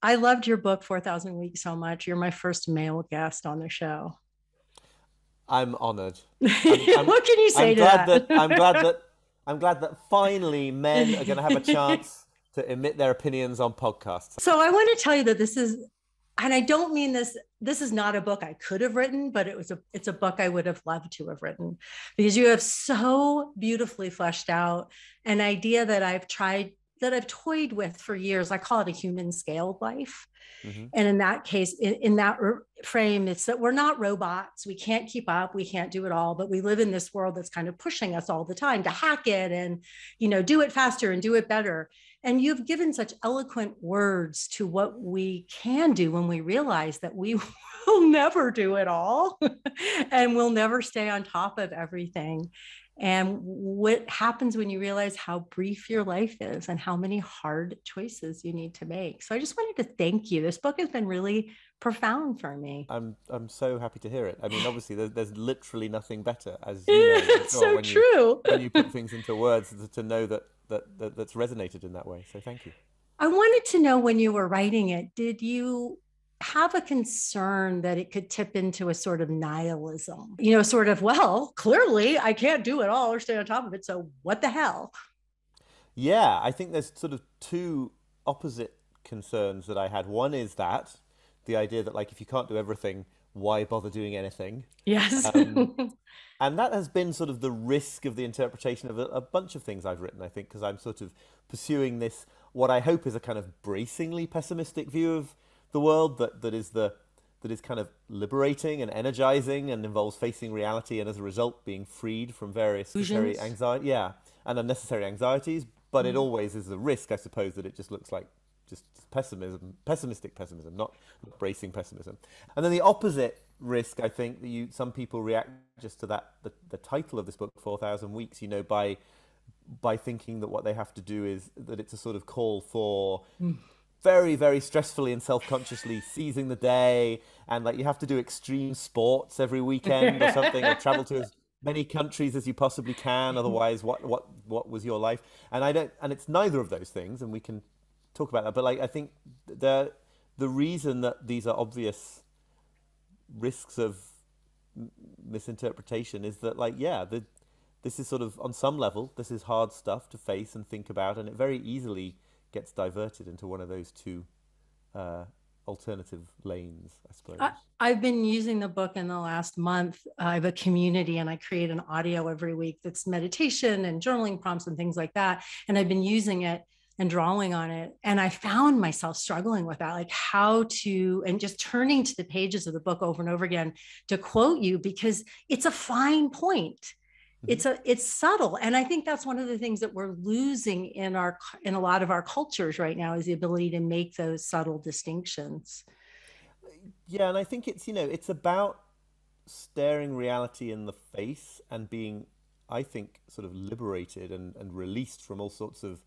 I loved your book, 4,000 Weeks, so much. You're my first male guest on the show. I'm honored. I'm What can you say I'm to glad that that? I'm glad that finally men are going to have a chance to emit their opinions on podcasts. So I want to tell you that this is, and I don't mean this, this is not a book I could have written, but it's a book I would have loved to have written because you have so beautifully fleshed out an idea that I've toyed with for years. I call it a human scaled life. Hmm. And in that case, in that frame, it's that we're not robots. We can't keep up. We can't do it all. But we live in this world that's kind of pushing us all the time to hack it and, do it faster and do it better. And you've given such eloquent words to what we can do when we realize that we will never do it all and we'll never stay on top of everything. And what happens when you realize how brief your life is and how many hard choices you need to make. So I just wanted to thank you. This book has been really profound for me. I'm so happy to hear it. I mean, obviously, there's literally nothing better, as you know, I'm It's sure, so true. when you put things into words to know that's resonated in that way. So thank you. I wanted to know when you were writing it, did you have a concern that it could tip into a sort of nihilism? Sort of, well, clearly I can't do it all or stay on top of it. So what the hell? Yeah, I think there's sort of two opposite concerns that I had. One is that the idea that like if you can't do everything, why bother doing anything? Yes. Um, and that has been sort of the risk of the interpretation of a bunch of things I've written, I think, because I'm sort of pursuing this, what I hope is a kind of bracingly pessimistic view of the world that is kind of liberating and energizing and involves facing reality and as a result being freed from various necessary Illusions. anxiety, yeah, and unnecessary anxieties. But it always is a risk, I suppose, that it just looks like just pessimism, pessimistic pessimism, not bracing pessimism. And then the opposite risk, I think, that some people react just to that the title of this book, 4,000 Weeks, by thinking that what they have to do is that it's a sort of call for very, very stressfully and self-consciously seizing the day, and like you have to do extreme sports every weekend or something, or travel to as many countries as you possibly can. Otherwise, what was your life? And I don't, and it's neither of those things, and we can talk about that. But like, I think the reason that these are obvious risks of misinterpretation is that, like, yeah, this is sort of on some level, this is hard stuff to face and think about, and it very easily gets diverted into one of those two uh, alternative lanes, I suppose. I've been using the book in the last month. I have a community and I create an audio every week that's meditation and journaling prompts and things like that. And I've been using it and drawing on it. And I found myself struggling with that, like how to, and just turning to the pages of the book over and over again to quote you because it's a fine point. Mm-hmm. It's subtle. And I think that's one of the things that we're losing in a lot of our cultures right now is the ability to make those subtle distinctions. Yeah, and I think it's about staring reality in the face and being, I think, sort of liberated and released from all sorts of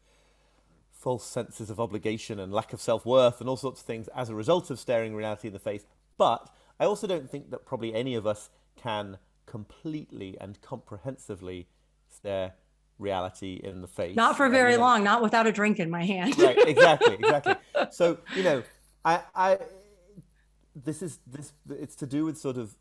false senses of obligation and lack of self-worth and all sorts of things as a result of staring reality in the face. But I also don't think that probably any of us can completely and comprehensively stare reality in the Not face. for And very long, not without a drink in my hand. right, exactly, exactly. So, I it's to do with sort of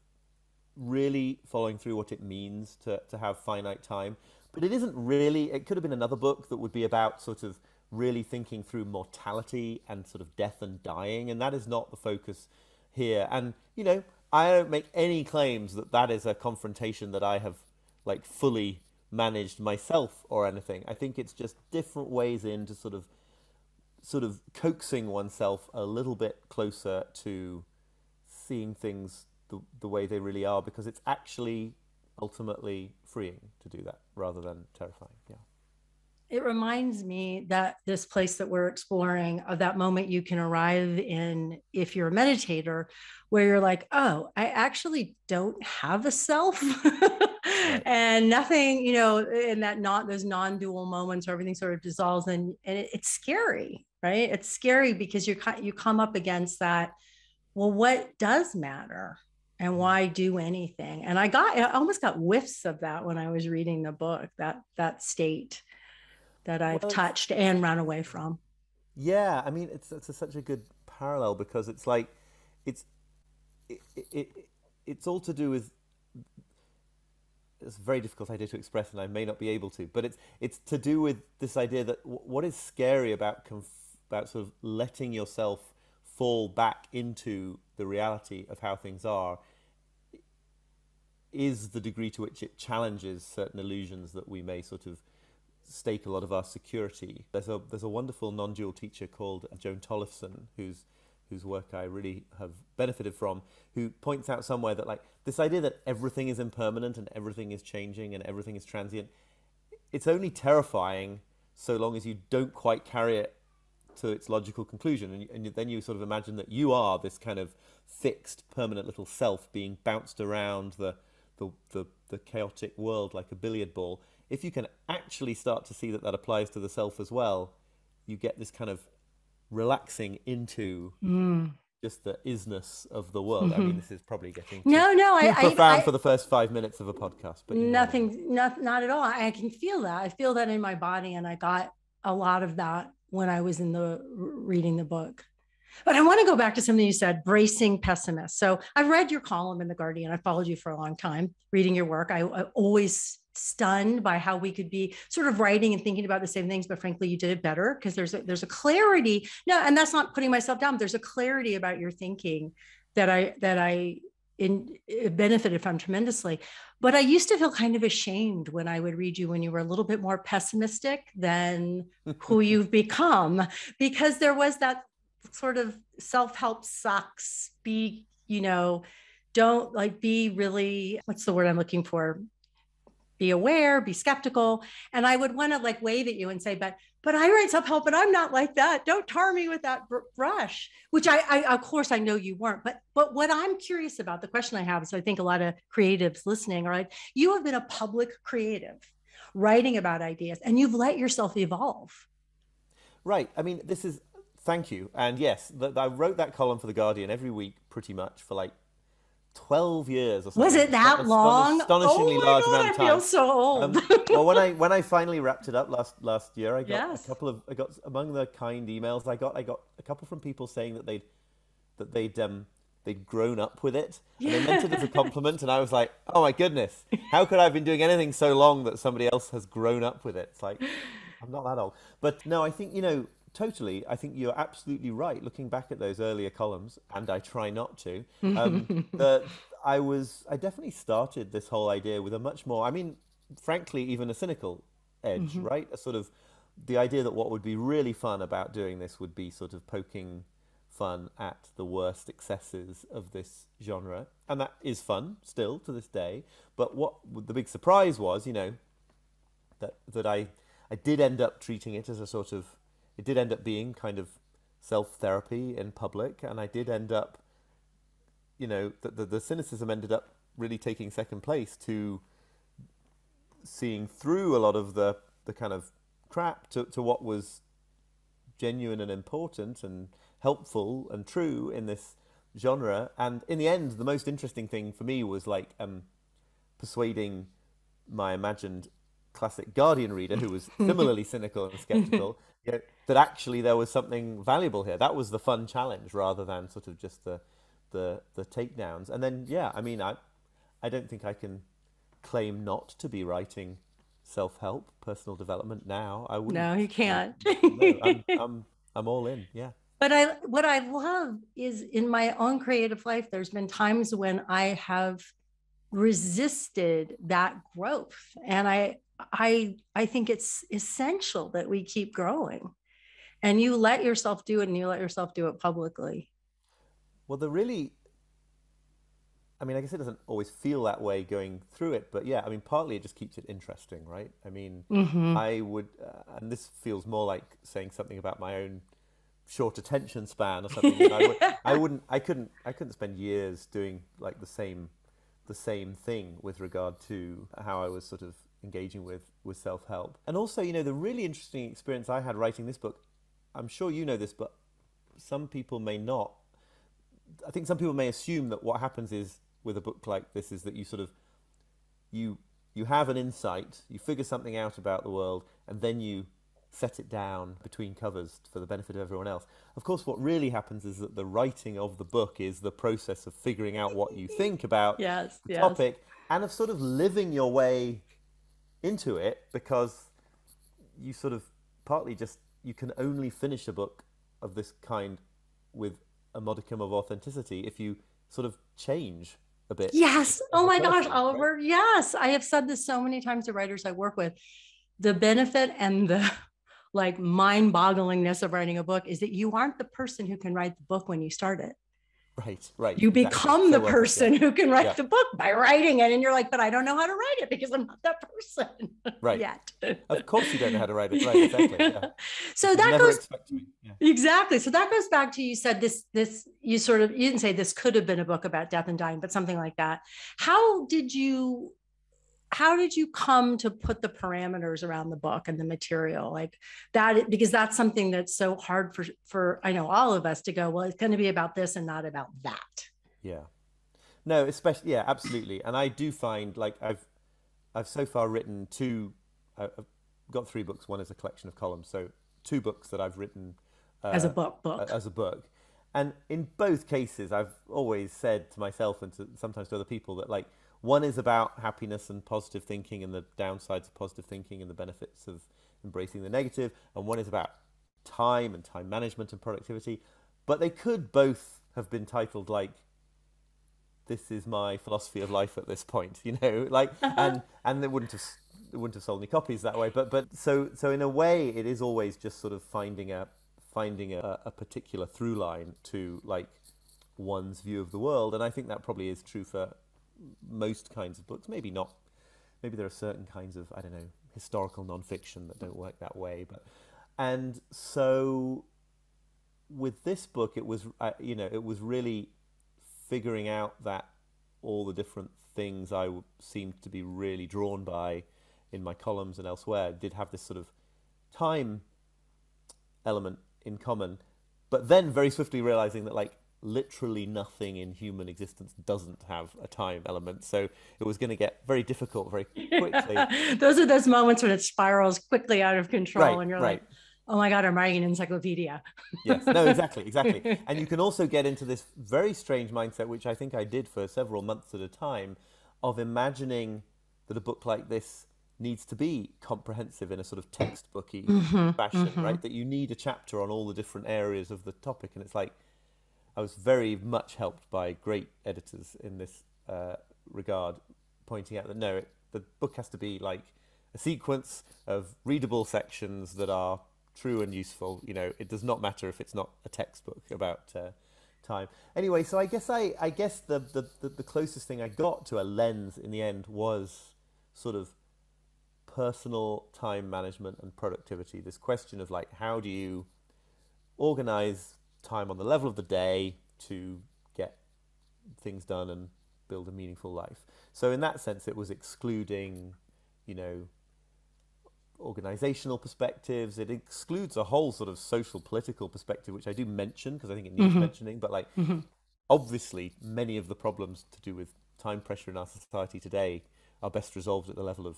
really following through what it means to have finite time. But it isn't really, it could have been another book that would be about sort of really thinking through mortality and sort of death and dying, and that is not the focus here. And, I don't make any claims that that is a confrontation that I have like fully managed myself or anything. I think it's just different ways into sort of coaxing oneself a little bit closer to seeing things the way they really are, because it's actually ultimately freeing to do that rather than terrifying. Yeah. It reminds me that this place that we're exploring of that moment you can arrive in if you're a meditator, where you're like, oh, I actually don't have a self. Right. And nothing, in that not those non-dual moments where everything sort of dissolves and it's scary, right? It's scary because you come up against that. Well, what does matter? And why do anything? And I almost got whiffs of that when I was reading the book, that state that I've Well, it's touched and run away from. yeah. I mean, it's such a good parallel, because it's like it's it, it it's all to do with, it's a very difficult idea to express, and I may not be able to, but it's to do with this idea that what is scary about about sort of letting yourself fall back into the reality of how things are is the degree to which it challenges certain illusions that we may sort of stake a lot of our security. There's a wonderful non-dual teacher called Joan Tollefson, whose work I really have benefited from, who points out somewhere that like this idea that everything is impermanent and everything is changing and everything is transient, it's only terrifying so long as you don't quite carry it to its logical conclusion, and then you sort of imagine that you are this kind of fixed, permanent little self being bounced around the chaotic world like a billiard ball. If you can actually start to see that applies to the self as well, you get this kind of relaxing into just the isness of the world. I mean, this is probably getting too profound for the first 5 minutes of a podcast, but not at all. I can feel that. I feel that in my body, and I got a lot of that when I was reading the book. But I want to go back to something you said, bracing pessimists. So I've read your column in The Guardian. I followed you for a long time, reading your work. I always stunned by how we could be sort of writing and thinking about the same things, but frankly, you did it better, because there's a clarity. No, and that's not putting myself down. There's a clarity about your thinking that I benefited from tremendously. But I used to feel kind of ashamed when I would read you when you were a little bit more pessimistic than who you've become, because there was that sort of self-help sucks, don't like be really, what's the word I'm looking for? Be aware, be skeptical. And I would want to like wave at you and say, but I write self-help, and I'm not like that. Don't tar me with that brush, which I of course I know you weren't. But what I'm curious about, the question I have, so I think a lot of creatives listening, right? You have been a public creative writing about ideas, and you've let yourself evolve. Right. I mean, thank you. And yes, I wrote that column for The Guardian every week pretty much for like 12 years or something. Was it that long? Astonishingly large amount of time. I feel so old. Well, when I finally wrapped it up last year, I got I got among the kind emails I got a couple from people saying that they'd grown up with it, and they meant it as a compliment, and I was like, oh my goodness, how could I have been doing anything so long that somebody else has grown up with it? It's like, I'm not that old. But no, I think, totally. I think you're absolutely right. Looking back at those earlier columns, and I try not to, I definitely started this whole idea with a much more, I mean, frankly, even a cynical edge, right? A sort of the idea that what would be really fun about doing this would be sort of poking fun at the worst excesses of this genre. And that is fun still to this day. But what the big surprise was, that I did end up treating it as a sort of, it did end up being kind of self-therapy in public, and I did end up, the cynicism ended up really taking second place to seeing through a lot of the kind of crap to what was genuine and important and helpful and true in this genre. And in the end, the most interesting thing for me was like persuading my imagined classic Guardian reader, who was similarly cynical and skeptical, that actually there was something valuable here. That was the fun challenge, rather than sort of just the takedowns. And then, I mean, I don't think I can claim not to be writing self-help, personal development now. I wouldn't. No, you can't. No, I'm all in. Yeah. But what I love is, in my own creative life, there's been times when I have resisted that growth, and I think it's essential that we keep growing, and you let yourself do it, and you let yourself do it publicly. Well, I mean, I guess it doesn't always feel that way going through it, but I mean, partly it just keeps it interesting, right? I mean, I would, and this feels more like saying something about my own short attention span or something. I couldn't spend years doing like the same thing with regard to how I was sort of engaging with self-help. And also, the really interesting experience I had writing this book, I'm sure you know this, but some people may not. I think some people may assume that what happens is with a book like this is that you sort of, you have an insight, you figure something out about the world, and then you set it down between covers for the benefit of everyone else. Of course, what really happens is that the writing of the book is the process of figuring out what you think about Yes, the yes. topic and of sort of living your way into it, because you sort of partly just, you can only finish a book of this kind with a modicum of authenticity if you sort of change a bit Yes. as Oh a my gosh, person, right? Oliver. Yes. I have said this so many times to writers I work with. The benefit and the like mind-bogglingness of writing a book is that you aren't the person who can write the book when you start it. Right, right, You exactly. become the So well put, yeah. person who can write Yeah, the book by writing it. And you're like, but I don't know how to write it because I'm not that person right. yet. Of course you don't know how to write it. Right, exactly. Yeah. You So should that never goes expect to be. Yeah. exactly. So that goes back to, you said this, you sort of, you didn't say this could have been a book about death and dying, but something like that. How did you come to put the parameters around the book and the material like that? Because that's something that's so hard for I know all of us to go, well, it's going to be about this and not about that. Yeah. No, especially, yeah, absolutely. And I do find, like, I've so far written two. I've got three books. One is a collection of columns. So two books that I've written As a uh, book. as a book. And in both cases, I've always said to myself and sometimes to other people that, like, one is about happiness and positive thinking and the downsides of positive thinking and the benefits of embracing the negative, and one is about time and time management and productivity. But they could both have been titled like, "This is my philosophy of life at this point," like, and it wouldn't have sold any copies that way. But so in a way, it is always just sort of finding a particular through line to, like, one's view of the world. And I think that probably is true for most kinds of books. Maybe not. Maybe there are certain kinds of, I don't know, historical nonfiction that don't work that way. And so with this book, it was it was really figuring out that all the different things I seemed to be really drawn by in my columns and elsewhere did have this sort of time element in common, but then very swiftly realizing that, like, literally nothing in human existence doesn't have a time element. So it was going to get very difficult very quickly. Those are those moments when it spirals quickly out of control, Right, and you're right. like, oh my God, I'm writing an encyclopedia. Yes, no, exactly. And you can also get into this very strange mindset, which I think I did for several months at a time, of imagining that a book like this needs to be comprehensive in a sort of textbooky fashion, right? That you need a chapter on all the different areas of the topic. And it's like, I was very much helped by great editors in this regard, pointing out that no, the book has to be like a sequence of readable sections that are true and useful. It does not matter if it's not a textbook about time. Anyway, so I guess the closest thing I got to a lens in the end was sort of personal time management and productivity. This question of, like, how do you organize time on the level of the day to get things done and build a meaningful life. So in that sense, it was excluding, organizational perspectives. It excludes a whole sort of social political perspective, which I do mention because I think it needs mentioning, but, like, obviously many of the problems to do with time pressure in our society today are best resolved at the level of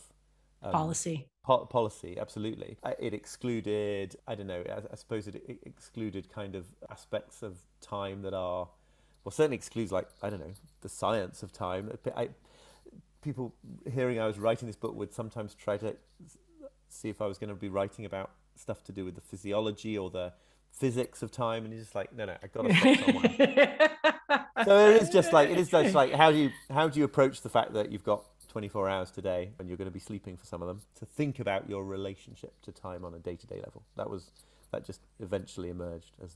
Policy. Policy, absolutely. It excluded, I don't know, I suppose it excluded kind of aspects of time that are, well, certainly excludes, like, I don't know, the science of time. People hearing I was writing this book would sometimes try to see if I was going to be writing about stuff to do with the physiology or the physics of time, and you're just like, no, I got to stop somewhere. So it is just like how do you approach the fact that you've got 24 hours today and you're going to be sleeping for some of them, to think about your relationship to time on a day-to-day level. That just eventually emerged as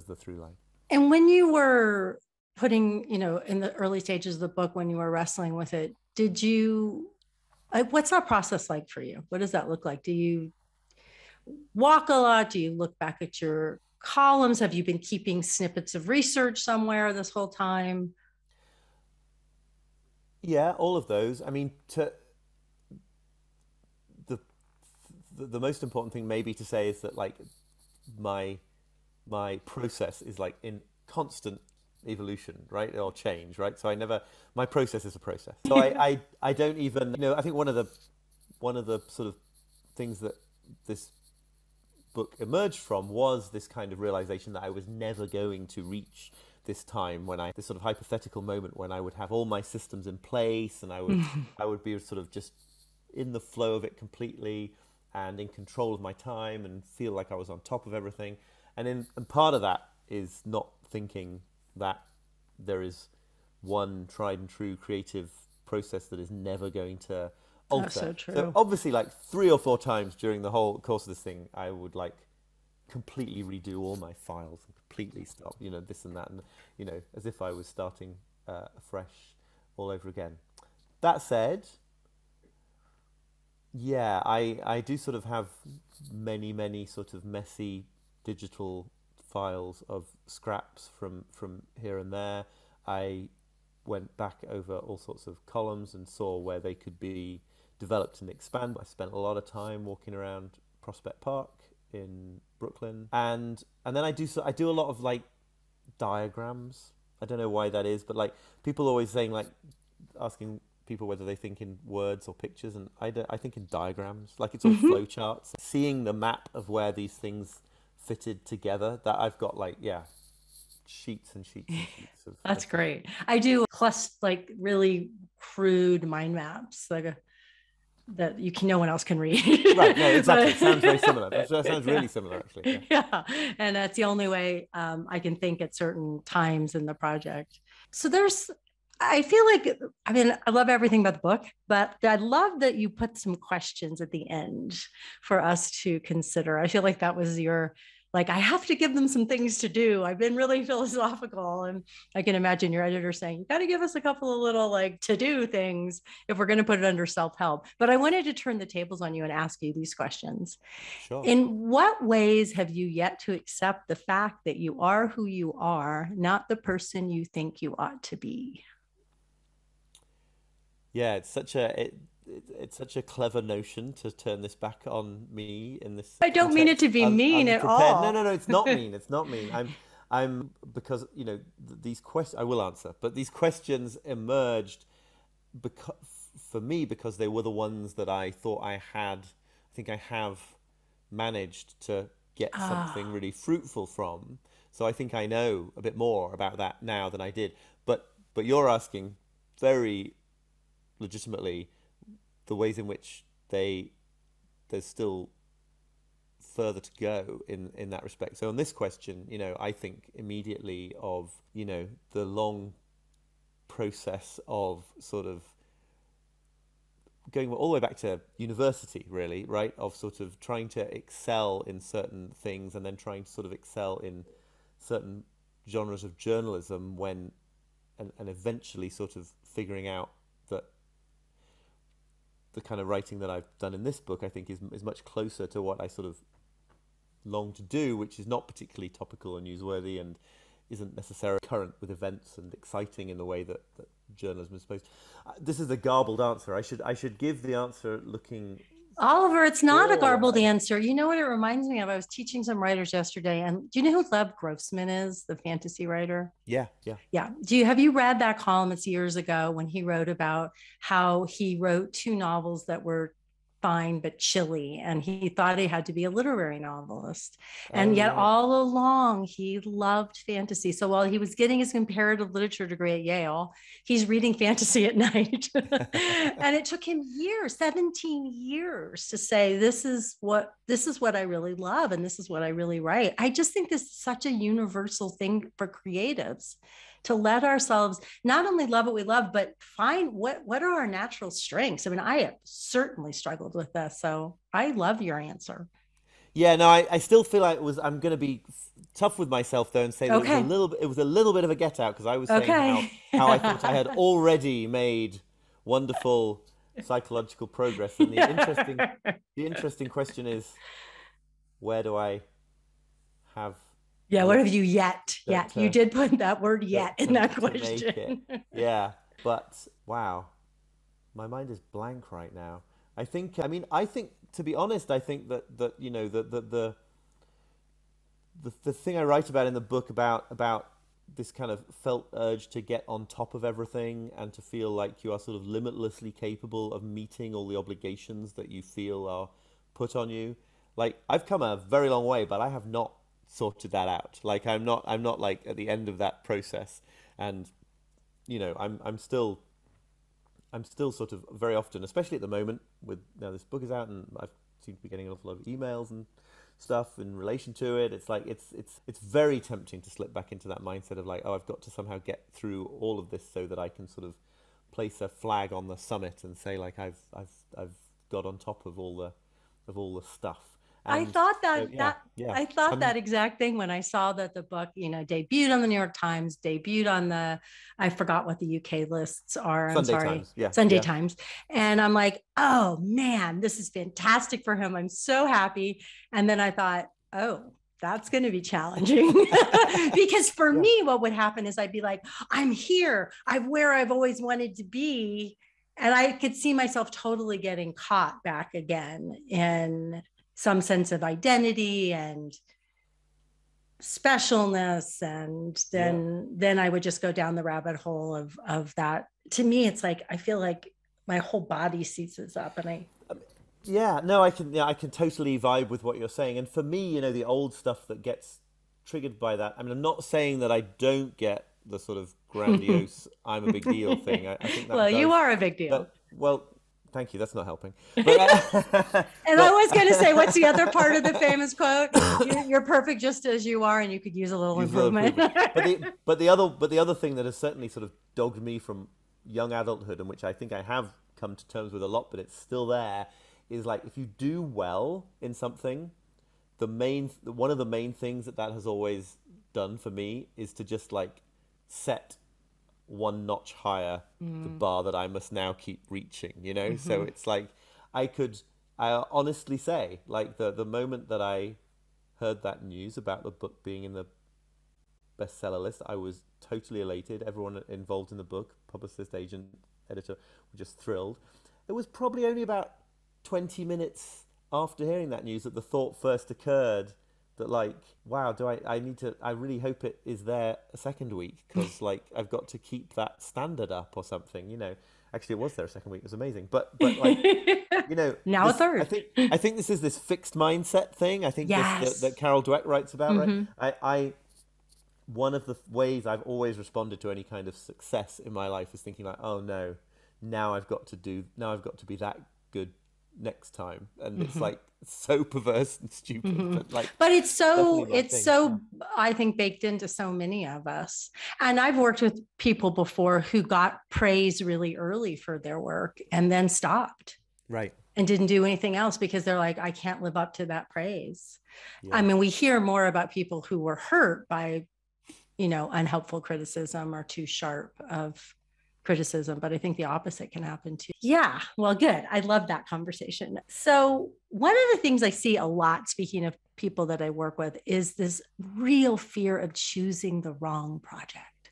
the through line. And when you were putting, in the early stages of the book, when you were wrestling with it, what's that process like for you? What does that look like? Do you walk a lot? Do you look back at your columns? Have you been keeping snippets of research somewhere this whole time? Yeah, all of those. I mean, the most important thing maybe to say is that, like, my process is, like, in constant evolution, right, or change, right? So my process is a process. So I don't even, I think one of the sort of things that this book emerged from was this kind of realization that I was never going to reach this time when this sort of hypothetical moment when I would have all my systems in place and I would be sort of just in the flow of it completely and in control of my time and feel like I was on top of everything. And part of that is not thinking that there is one tried and true creative process that is never going to alter. That's so true. So obviously, like 3 or 4 times during the whole course of this thing, I would like completely redo all my files and completely stop, this and that, and as if I was starting afresh all over again. That said, yeah, I do sort of have many sort of messy digital files of scraps from here and there. I went back over all sorts of columns and saw where they could be developed and expanded. I spent a lot of time walking around Prospect Park in Brooklyn, and then I do a lot of like diagrams. I don't know why that is, but like people always saying, like asking people whether they think in words or pictures, and I think in diagrams. Like it's all flow charts, seeing the map of where these things fitted together. That I've got like sheets and sheets and sheets of. That's great. I do like really crude mind maps, like that no one else can read. Right. No, exactly. It sounds very similar. That sounds really similar, actually. Yeah. And that's the only way I can think at certain times in the project. So I feel like, I love everything about the book, but I love that you put some questions at the end for us to consider. I feel like that was I have to give them some things to do. I've been really philosophical, and I can imagine your editor saying, you got to give us a couple of little to-do things if we're going to put it under self-help. But I wanted to turn the tables on you and ask you these questions. Sure. In what ways have you yet to accept the fact that you are who you are, not the person you think you ought to be? Yeah, it's such a clever notion to turn this back on me in this. I don't mean it to be mean at all. No, it's not mean. It's not mean. I'm because these questions I will answer, but these questions emerged because they were the ones that I thought I think I have managed to get something really fruitful from. So I think I know a bit more about that now than I did. But you're asking very legitimately the ways in which there's still further to go in that respect. So on this question, I think immediately of, the long process of sort of going all the way back to university, really, right? Of sort of trying to excel in certain things and then trying to sort of excel in certain genres of journalism and eventually sort of figuring out that the kind of writing that I've done in this book, I think, is much closer to what I sort of long to do, which is not particularly topical and newsworthy and isn't necessarily current with events and exciting in the way that journalism is supposed to. This is a garbled answer. I should give the answer looking... Oliver, it's not a garbled answer. You know what it reminds me of? I was teaching some writers yesterday, and do you know who Lev Grossman is, the fantasy writer? Yeah. Have you read that column? It's years ago when he wrote about how he wrote 2 novels that were fine but chilly, and he thought he had to be a literary novelist, and yet all along he loved fantasy. So while he was getting his comparative literature degree at Yale, he's reading fantasy at night. And it took him 17 years to say, this is what I really love, and this is what I really write. I just think this is such a universal thing for creatives, to let ourselves not only love what we love, but find what are our natural strengths. I mean, I have certainly struggled with this, so I love your answer. Yeah, no, I still feel like I'm going to be tough with myself though and say that it was a little bit of a get out, because I was saying how I thought I had already made wonderful psychological progress, and the interesting question is, where do I have? Yeah, what have you yet? You did put that word "yet" in that question. Yeah, but wow, my mind is blank right now. I think, to be honest, I think that the thing I write about in the book about this kind of felt urge to get on top of everything and to feel like you are sort of limitlessly capable of meeting all the obligations that you feel are put on you. like I've come a very long way, but I have not sorted that out. Like I'm not like at the end of that process, and I'm still sort of very often, especially at the moment, with now this book is out and I seem to be getting an awful lot of emails and stuff in relation to it. It's like it's very tempting to slip back into that mindset of like, oh, I've got to somehow get through all of this so that I can sort of place a flag on the summit and say like I've got on top of all the stuff. I And thought so, that yeah, that yeah. I thought I'm that exact thing when I saw that the book, debuted on the New York Times, debuted on I forgot what the UK lists are. I'm Sunday sorry, Times. Yeah, Sunday yeah. Times. And I'm like, oh man, this is fantastic for him. I'm so happy. And then I thought, oh, that's going to be challenging because for Yeah. me, what would happen is I'd be like, I'm here. I'm where I've always wanted to be. And I could see myself totally getting caught back again in some sense of identity and specialness, and Yeah. then I would just go down the rabbit hole of that. To me, it's like I feel like my whole body seizes up, and Yeah, no, I can totally vibe with what you're saying. And for me, the old stuff that gets triggered by that. I mean, I'm not saying that I don't get the sort of grandiose "I'm a big deal" thing. I think that well, you does are a big deal. well. Thank you. That's not helping. But And I was going to say, what's the other part of the famous quote? You're perfect just as you are, and you could use a little improvement. But the other thing that has certainly sort of dogged me from young adulthood, and which I think I have come to terms with a lot, but it's still there, is like if you do well in something, one of the main things that has always done for me is to just like set one notch higher the bar that I must now keep reaching, So it's like I honestly say, like the moment that I heard that news about the book being in the bestseller list, I was totally elated. Everyone involved in the book, publicist, agent, editor, were just thrilled. It was probably only about 20 minutes after hearing that news that the thought first occurred that like, wow, I really hope it is there a second week, because like I've got to keep that standard up or something. Actually it was there a second week. It was amazing. But like, now a third. I think this is this fixed mindset thing. I think yes. that Carol Dweck writes about, right? One of the ways I've always responded to any kind of success in my life is thinking like, oh no, now I've got to be that good next time. And it's like so perverse and stupid, but it's so I think baked into so many of us. And I've worked with people before who got praise really early for their work and then stopped, right, and didn't do anything else because they're like, I can't live up to that praise. Yeah. I mean, we hear more about people who were hurt by unhelpful criticism or too sharp of criticism, but I think the opposite can happen too. Yeah, well, good. I love that conversation. So one of the things I see a lot, speaking of people that I work with, is this real fear of choosing the wrong project.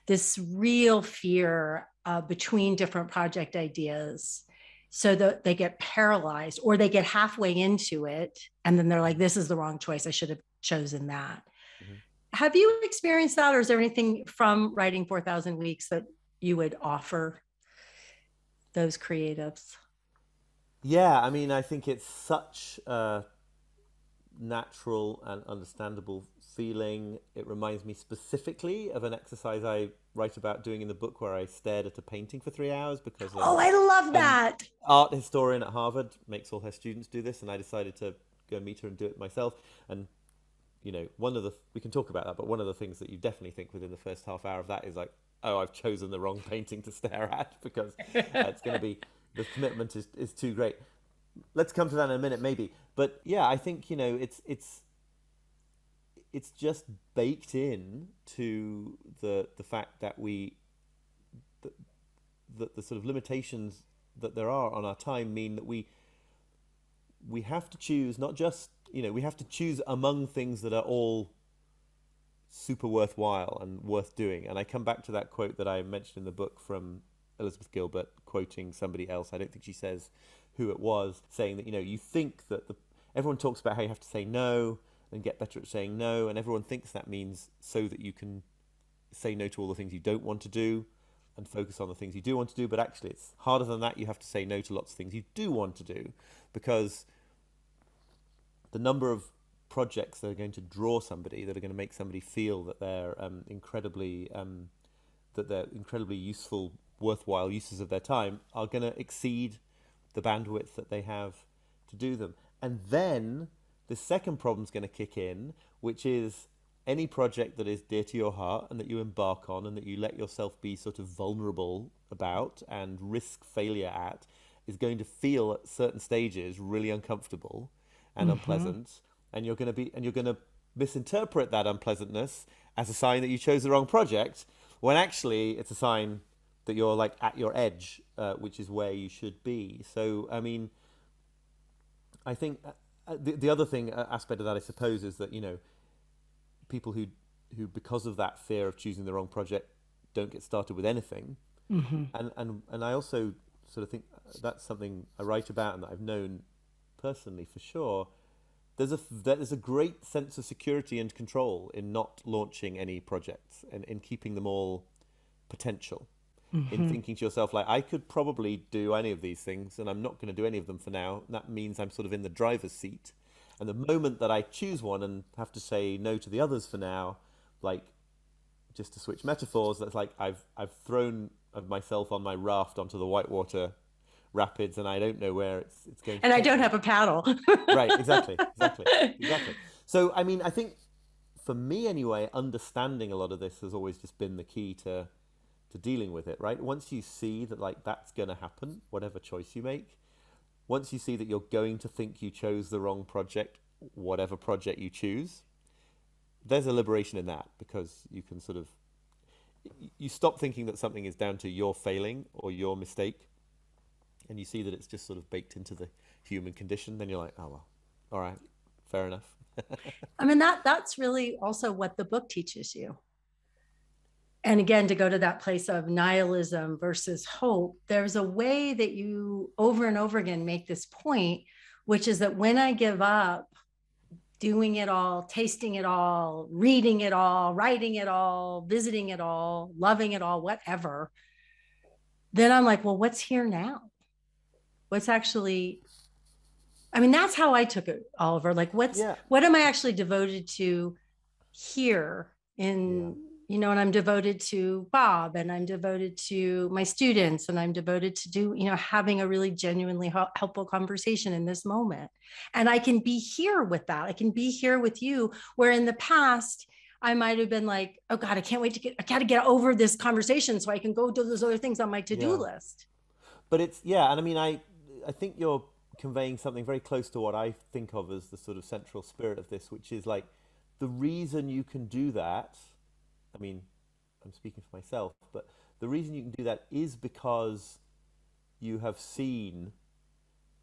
This real fear between different project ideas, so that they get paralyzed, or they get halfway into it and then they're like, this is the wrong choice. I should have chosen that. Have you experienced that, or is there anything from writing 4,000 Weeks that you would offer those creatives? Yeah, I mean, I think it's such a natural and understandable feeling. It reminds me specifically of an exercise I write about doing in the book, where I stared at a painting for 3 hours because I love that. An art historian at Harvard makes all her students do this, and I decided to go meet her and do it myself. And we can talk about that, but one of the things that you definitely think within the first half hour of that is like, oh, I've chosen the wrong painting to stare at, because it's going to be, the commitment is too great. Let's come to that in a minute, maybe. But yeah, I think, it's just baked in to the fact that the sort of limitations that there are on our time mean that we have to choose, not just, we have to choose among things that are all super worthwhile and worth doing. And I come back to that quote that I mentioned in the book from Elizabeth Gilbert, quoting somebody else. I don't think she says who it was, saying that, you think that everyone talks about how you have to say no and get better at saying no, and everyone thinks that means so that you can say no to all the things you don't want to do and focus on the things you do want to do. But actually it's harder than that. You have to say no to lots of things you do want to do, because the number of projects that are going to draw somebody, that are going to make somebody feel that they're incredibly useful, worthwhile uses of their time, are going to exceed the bandwidth that they have to do them. And then the second problem is going to kick in, which is any project that is dear to your heart and that you embark on and that you let yourself be sort of vulnerable about and risk failure at, is going to feel at certain stages really uncomfortable and unpleasant, and you're going to misinterpret that unpleasantness as a sign that you chose the wrong project, when actually it's a sign that you're like at your edge, which is where you should be. So I mean, I think the other thing, aspect of that, I suppose, is that, you know, people who because of that fear of choosing the wrong project don't get started with anything. And I also sort of think that's something I write about and that I've known personally for sure. There's a great sense of security and control in not launching any projects and in keeping them all potential. In thinking to yourself, like, I could probably do any of these things and I'm not going to do any of them for now. And that means I'm sort of in the driver's seat. And the moment that I choose one and have to say no to the others for now, like, just to switch metaphors, that's like I've thrown myself on my raft onto the whitewater rapids and I don't know where it's going to And I take don't me. have a paddle. Right, exactly. So I mean, I think for me anyway, understanding a lot of this has always just been the key to dealing with it, right? Once you see that, like, that's going to happen, whatever choice you make, once you see that you're going to think you chose the wrong project, whatever project you choose, there's a liberation in that, because you can sort of, you stop thinking that something is down to your failing or your mistake, and you see that it's just sort of baked into the human condition. Then you're like, oh, well, all right, fair enough. I mean, that's really also what the book teaches you. And again, to go to that place of nihilism versus hope, there's a way that you over and over again make this point, which is that when I give up doing it all, tasting it all, reading it all, writing it all, visiting it all, loving it all, whatever, then I'm like, well, what's here now? What's actually, I mean, that's how I took it, Oliver. Like, what am I actually devoted to here in, you know, and I'm devoted to Bob, and I'm devoted to my students, and I'm devoted to having a really genuinely helpful conversation in this moment. And I can be here with that. I can be here with you, where in the past, I might have been like, oh God, I can't wait I got to get over this conversation so I can go do those other things on my to-do list. But it's, and I mean, I think you're conveying something very close to what I think of as the sort of central spirit of this, which is like, the reason you can do that, I mean, I'm speaking for myself, but the reason you can do that is because you have seen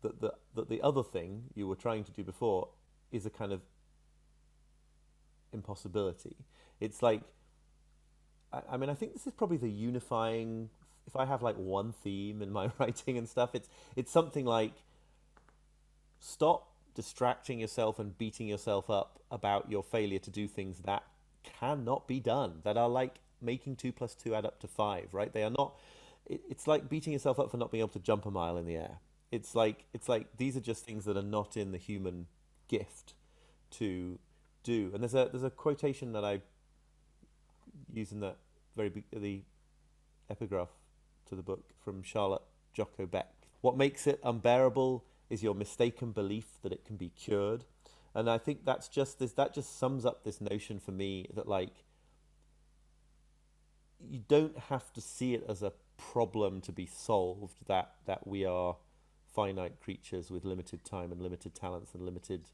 that the other thing you were trying to do before is a kind of impossibility. It's like, I mean, I think this is probably the unifying, if I have like one theme in my writing and stuff, it's something like, stop distracting yourself and beating yourself up about your failure to do things that cannot be done, that are like making 2 + 2 add up to 5, right? They are not, it's like beating yourself up for not being able to jump a mile in the air. It's like these are just things that are not in the human gift to do. And there's a quotation that I use in that the epigraph to the book from Charlotte Jocko Beck. What makes it unbearable is your mistaken belief that it can be cured. And I think that just sums up this notion for me that, like, you don't have to see it as a problem to be solved, that we are finite creatures with limited time and limited talents and limited,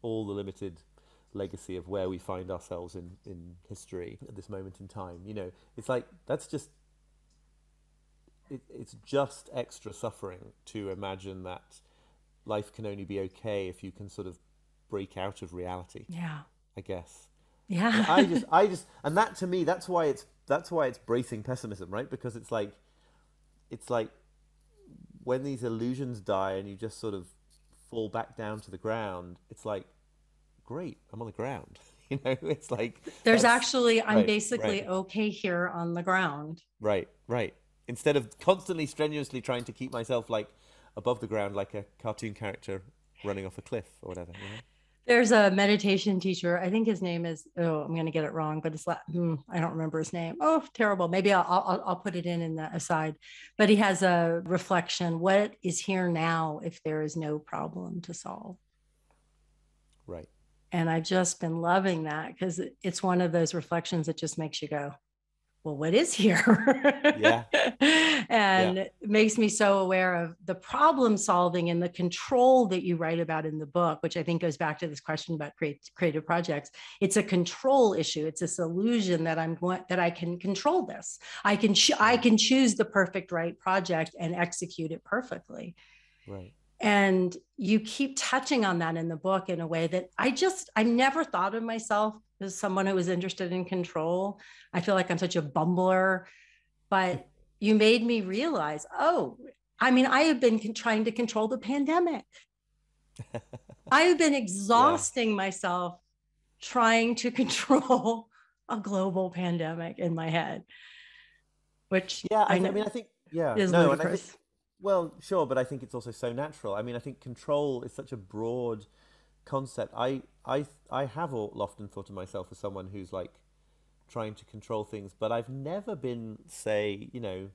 all the limited legacy of where we find ourselves in history at this moment in time. It's like, that's just, it's just extra suffering to imagine that life can only be okay if you can sort of break out of reality. Yeah, I guess. Yeah. And I just, and that to me, that's why it's bracing pessimism, right? Because it's like when these illusions die and you just sort of fall back down to the ground, it's like, great, I'm on the ground. It's like, there's actually, I'm right, basically okay here on the ground. Right. Instead of constantly strenuously trying to keep myself like above the ground, like a cartoon character running off a cliff or whatever, you know? There's a meditation teacher. I think his name is, oh, I'm going to get it wrong, but I don't remember his name. Oh, terrible. Maybe I'll put it in the aside. But he has a reflection. What is here now if there is no problem to solve? Right. And I've just been loving that because it's one of those reflections that just makes you go, well, what is here? Yeah. And Yeah. it makes me so aware of the problem solving and the control that you write about in the book, which I think goes back to this question about creative projects. It's a control issue. It's this illusion that I can control this. I can choose the perfect right project and execute it perfectly. Right. And you keep touching on that in the book in a way that I never thought of myself as someone who was interested in control. I feel like I'm such a bumbler, but you made me realize, oh, I mean, I have been trying to control the pandemic. I have been exhausting myself trying to control a global pandemic in my head, which I mean, I think, is no, and I think, ludicrous. well, sure, but I think it's also so natural. I mean, I think control is such a broad concept. I have often thought of myself as someone who's like trying to control things, but I've never been, say, you know,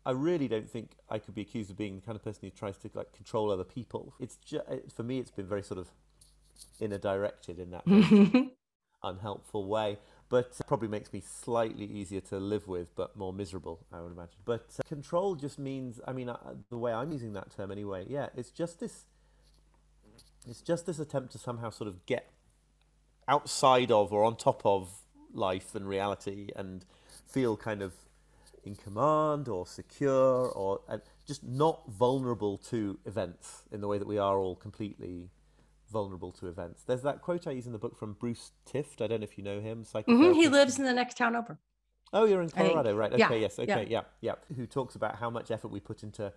I really don't think I could be accused of being the kind of person who tries to like control other people. It's just, for me, it's been very sort of inner directed in that very unhelpful way, but probably makes me slightly easier to live with, but more miserable, I would imagine. But control just means, I mean, the way I'm using that term anyway, it's just this attempt to somehow sort of get outside of or on top of life and reality and feel kind of in command or secure or just not vulnerable to events in the way that we are all completely vulnerable to events. There's that quote I use in the book from Bruce Tift. I don't know if you know him, psychotherapist. He lives in the next town over. Oh, you're in Colorado, right? Okay, Yeah, yes, okay, yeah. Who talks about how much effort we put into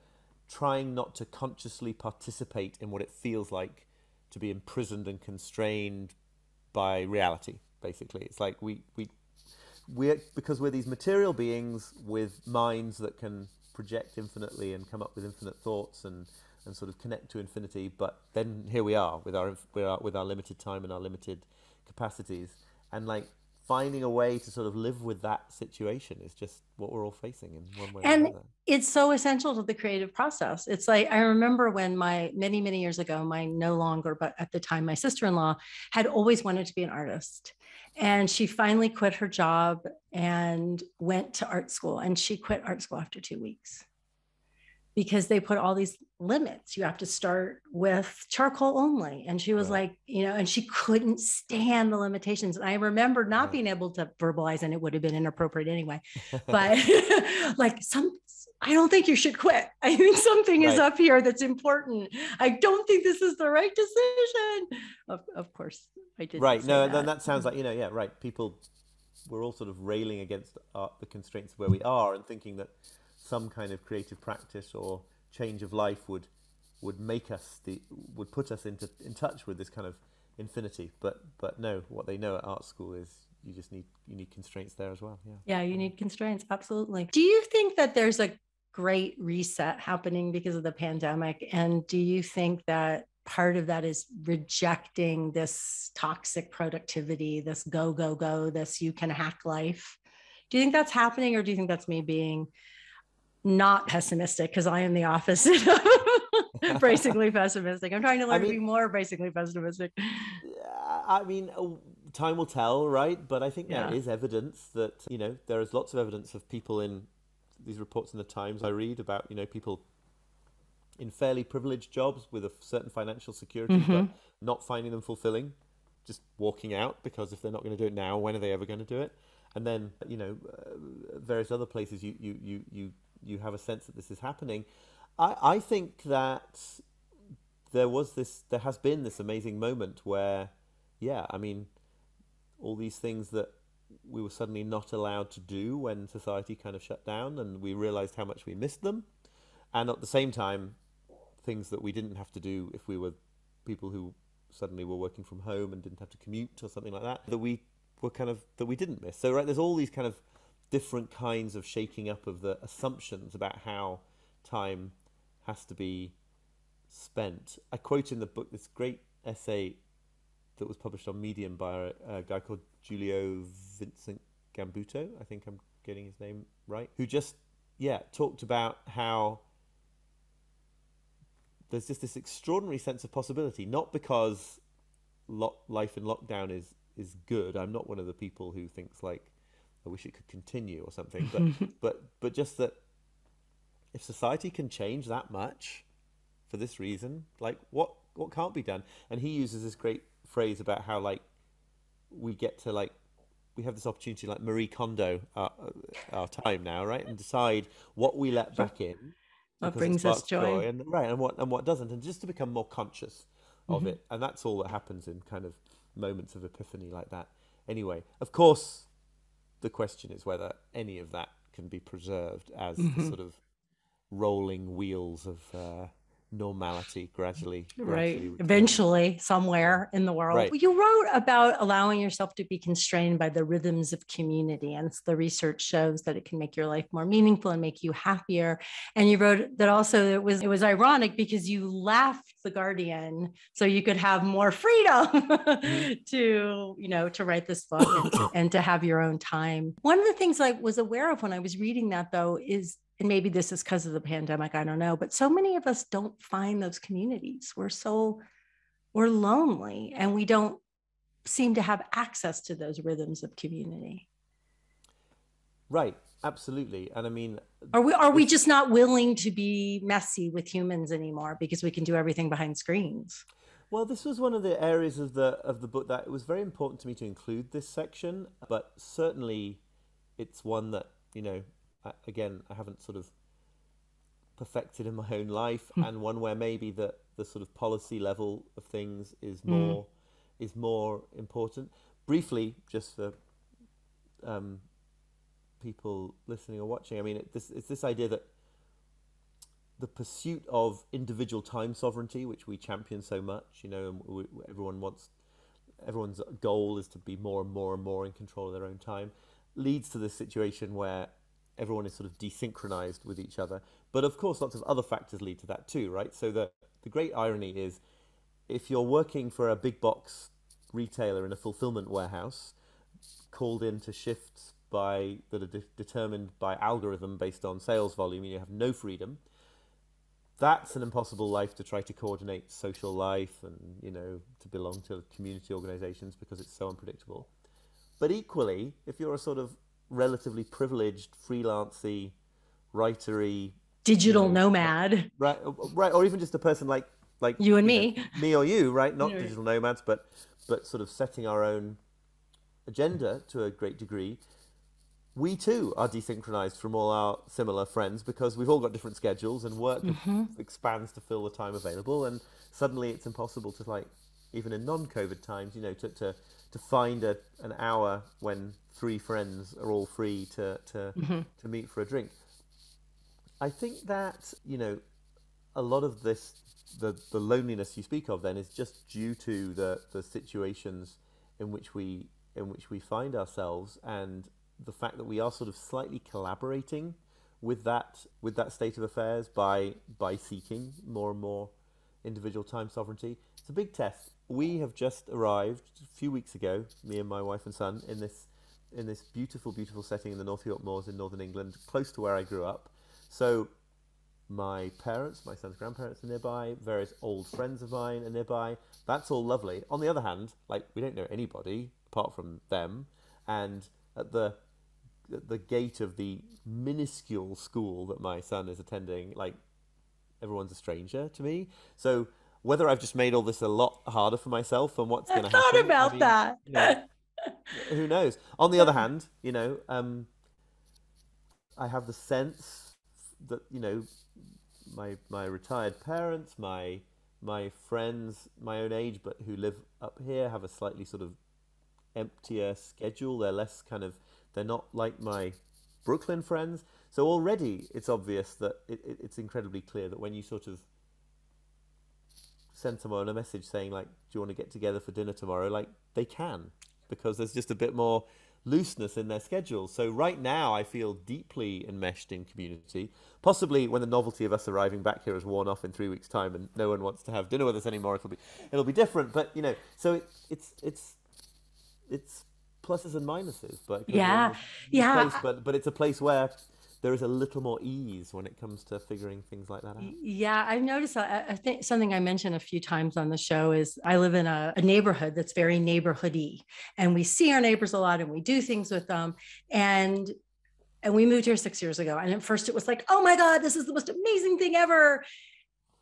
trying not to consciously participate in what it feels like to be imprisoned and constrained by reality, basically. It's like we're because we're these material beings with minds that can project infinitely and come up with infinite thoughts and sort of connect to infinity, but then here we are with our limited time and our limited capacities, and like finding a way to sort of live with that situation is just what we're all facing in one way or And another. it's so essential to the creative process. It's like, I remember when many years ago, my no longer, but at the time, my sister-in-law had always wanted to be an artist. And she finally quit her job and went to art school. And she quit art school after 2 weeks because they put all these limits. You have to start with charcoal only. And she was Right. like, and she couldn't stand the limitations. And I remember not Right. being able to verbalize, and it would have been inappropriate anyway, but like I don't think you should quit. I think something is Right. up here that's important. I don't think this is the right decision. Of course, I didn't Right. say No, that. then that sounds like, right. People, we're all sort of railing against the constraints of where we are and thinking that some kind of creative practice or change of life would make us would put us in touch with this kind of infinity. But no, what they know at art school is you need constraints there as well. Yeah, you need constraints. Absolutely. Do you think that there's a great reset happening because of the pandemic? And do you think that part of that is rejecting this toxic productivity, this go, go, go, this you can hack life? Do you think that's happening, or do you think that's me being not pessimistic? Because I am the opposite of bracingly pessimistic. I'm trying to learn to be more bracingly pessimistic. I mean, time will tell, right? But I think Yeah. there is evidence that, there is lots of evidence of people in these reports in the Times I read about, people in fairly privileged jobs with a certain financial security, but not finding them fulfilling, just walking out because if they're not going to do it now, when are they ever going to do it? And then, various other places you have a sense that this is happening. I think that there has been this amazing moment where, I mean, all these things that we were suddenly not allowed to do when society kind of shut down, and we realized how much we missed them. And at the same time, things that we didn't have to do if we were people who suddenly were working from home and didn't have to commute or something like that, that we didn't miss. So, right, there's all these kind of different kinds of shaking up of the assumptions about how time has to be spent. I quote in the book this great essay that was published on Medium by a guy called Giulio Vincent Gambuto. I think I'm getting his name right. Who just, yeah, talked about how there's just this extraordinary sense of possibility, not because life in lockdown is good. I'm not one of the people who thinks like I wish it could continue or something, but just that if society can change that much for this reason, like what can't be done? And he uses this great phrase about how like we get to like we have this opportunity like Marie Kondo our time now, right, and decide what we let back in What because it brings us sparks joy. joy, and right, and what doesn't, and just to become more conscious of Mhm. it. And that's all that happens in kind of moments of epiphany like that. Anyway, of course, the question is whether any of that can be preserved as the Mhm. sort of rolling wheels of normality Right. gradually return. Eventually, Yeah. somewhere in the world. Right. Well, you wrote about allowing yourself to be constrained by the rhythms of community. And the research shows that it can make your life more meaningful and make you happier. And you wrote that also it was ironic because you left the Guardian so you could have more freedom Hmm. to write this book and to have your own time. One of the things I was aware of when I was reading that though is, and maybe this is because of the pandemic, I don't know, but so many of us don't find those communities. We're lonely and we don't seem to have access to those rhythms of community. Right. Absolutely. And I mean, Are we this. just not willing to be messy with humans anymore because we can do everything behind screens? Well, this was one of the areas of the book that it was very important to me to include this section, but certainly it's one that again I haven't sort of perfected in my own life, and one where maybe the sort of policy level of things Mm. is more important. Briefly, just for um, people listening or watching, I mean, it's this idea that the pursuit of individual time sovereignty, which we champion so much, and everyone's goal is to be more and more and more in control of their own time, leads to this situation where everyone is sort of desynchronized with each other. But of course, lots of other factors lead to that too, right? So the great irony is if you're working for a big box retailer in a fulfillment warehouse, called into shifts that are determined by algorithm based on sales volume, and you have no freedom. That's an impossible life to try to coordinate social life and to belong to community organizations because it's so unpredictable. But equally, if you're a sort of relatively privileged freelancy writery, you Digital know nomad, right, right, or even just a person like you and me. me or you, right, not Right. digital nomads, but sort of setting our own agenda to a great degree, we too are desynchronized from all our similar friends because we've all got different schedules and work Mm-hmm. expands to fill the time available, and suddenly it's impossible to, like, even in non-COVID times, to find an hour when three friends are all free Mm-hmm. to meet for a drink. I think that a lot of this, the loneliness you speak of then, is just due to the situations in which we find ourselves, and the fact that we are sort of slightly collaborating with that state of affairs by seeking more and more individual time sovereignty. It's a big test. We have just arrived a few weeks ago, me and my wife and son, in this beautiful, beautiful setting in the North York Moors in northern England, close to where I grew up. So my parents, my son's grandparents are nearby, various old friends of mine are nearby. That's all lovely. On the other hand, like, we don't know anybody apart from them, and at the gate of the minuscule school that my son is attending, like, everyone's a stranger to me. So whether I've just made all this a lot harder for myself and what's I going to thought happen, I about mean, that. who knows? On the other hand, I have the sense that my retired parents, my friends my own age but who live up here, have a slightly sort of emptier schedule. They're not like my Brooklyn friends. So already it's obvious that it's incredibly clear that when you sort of send someone a message saying, like, do you want to get together for dinner tomorrow, like, they can, because there's just a bit more looseness in their schedules. So right now I feel deeply enmeshed in community. Possibly when the novelty of us arriving back here has worn off in 3 weeks' time and no one wants to have dinner with us anymore, it'll be different. But so it's pluses and minuses, but because we're in Yeah. this new place, Yeah. but it's a place where there is a little more ease when it comes to figuring things like that out. Yeah, I've noticed. I think something I mentioned a few times on the show is I live in a neighborhood that's very neighborhoody, and we see our neighbors a lot, and we do things with them. And we moved here 6 years ago, and at first it was like, oh my God, this is the most amazing thing ever.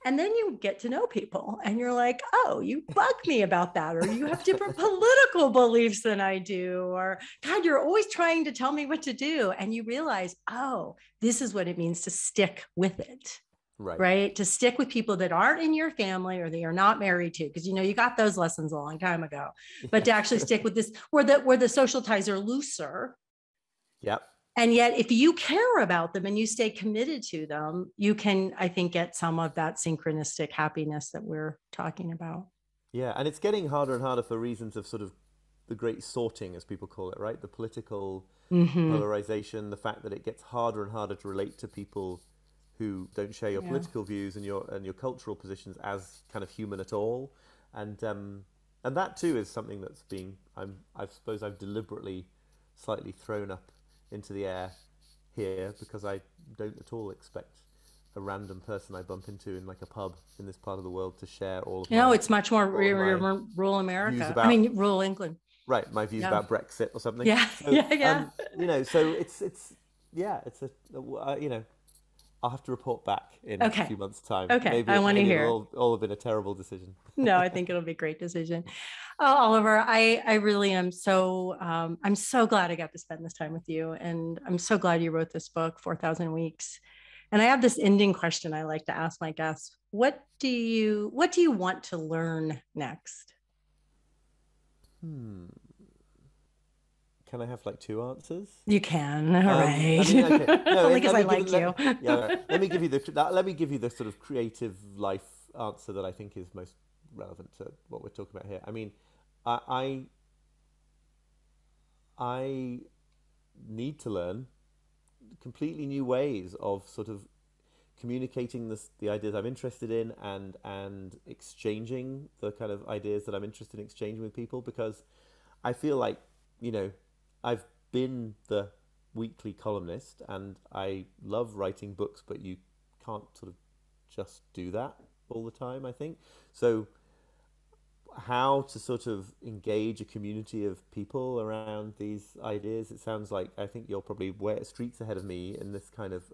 And then you get to know people and you're like, oh, you bug me about that, or you have different political beliefs than I do, or God, you're always trying to tell me what to do. And you realize, oh, this is what it means to stick with it. Right. To stick with people that aren't in your family or they are not married to, because you got those lessons a long time ago. But to actually stick with this, where the social ties are looser. Yep. And yet, if you care about them and you stay committed to them, you can, I think, get some of that synchronistic happiness that we're talking about. Yeah, and it's getting harder and harder for reasons of sort of the great sorting, as people call it, right? The political polarization, the fact that it gets harder and harder to relate to people who don't share your political views and your cultural positions as kind of human at all, and that too is something that's being I suppose I've deliberately slightly thrown up into the air here, because I don't at all expect a random person I bump into in like a pub in this part of the world to share all of it's much more rural America. Rural England. Right, my views about Brexit or something. Yeah, so, so it's I'll have to report back in a few months' time. Okay, maybe, I want to hear. All have been a terrible decision. No, I think it'll be a great decision. Oh, Oliver, I really am so I'm so glad I got to spend this time with you, and I'm so glad you wrote this book, 4,000 Weeks. And I have this ending question I like to ask my guests: What do you want to learn next? Can I have like two answers? You can. All right. Okay. No, only because I like you. Let me give you the sort of creative life answer that I think is most relevant to what we're talking about here. I mean, I need to learn completely new ways of sort of communicating the ideas I'm interested in, and exchanging the kind of ideas that I'm interested in exchanging with people, because I feel like, I've been the weekly columnist and I love writing books, but you can't sort of just do that all the time, I think. So how to sort of engage a community of people around these ideas, it sounds like, I think you're probably streets ahead of me in this kind of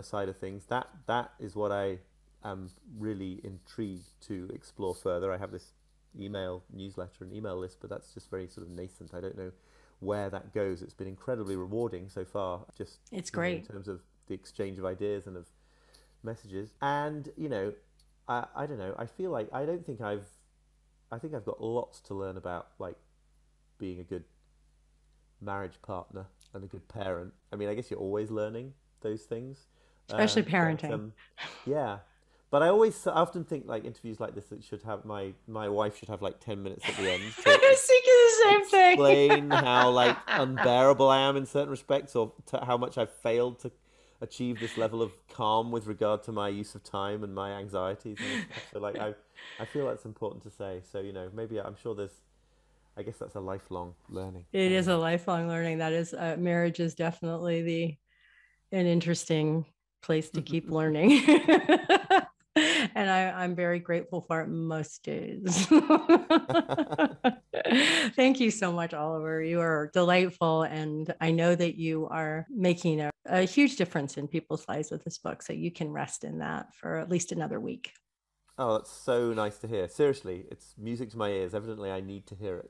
side of things. That is what I am really intrigued to explore further. I have this email newsletter and email list, but that's just very sort of nascent. I don't know where that goes. It's been incredibly rewarding so far. It's great in terms of the exchange of ideas and of messages. And I don't know. I feel like I think I've got lots to learn about, like being a good marriage partner and a good parent. I mean, I guess you're always learning those things, especially parenting. Yeah. But I often think, like, interviews like this, that should have my wife should have like 10 minutes at the end to I was thinking the same thing. Explain how like unbearable I am in certain respects, or how much I've failed to achieve this level of calm with regard to my use of time and my anxieties and stuff. So like I feel that's important to say. So maybe I'm sure I guess that's a lifelong learning. It is a lifelong learning. That is, marriage is definitely an interesting place to keep learning. And I'm very grateful for it most days. Thank you so much, Oliver. You are delightful. And I know that you are making a huge difference in people's lives with this book. So you can rest in that for at least another week. Oh, that's so nice to hear. Seriously, it's music to my ears. Evidently, I need to hear it.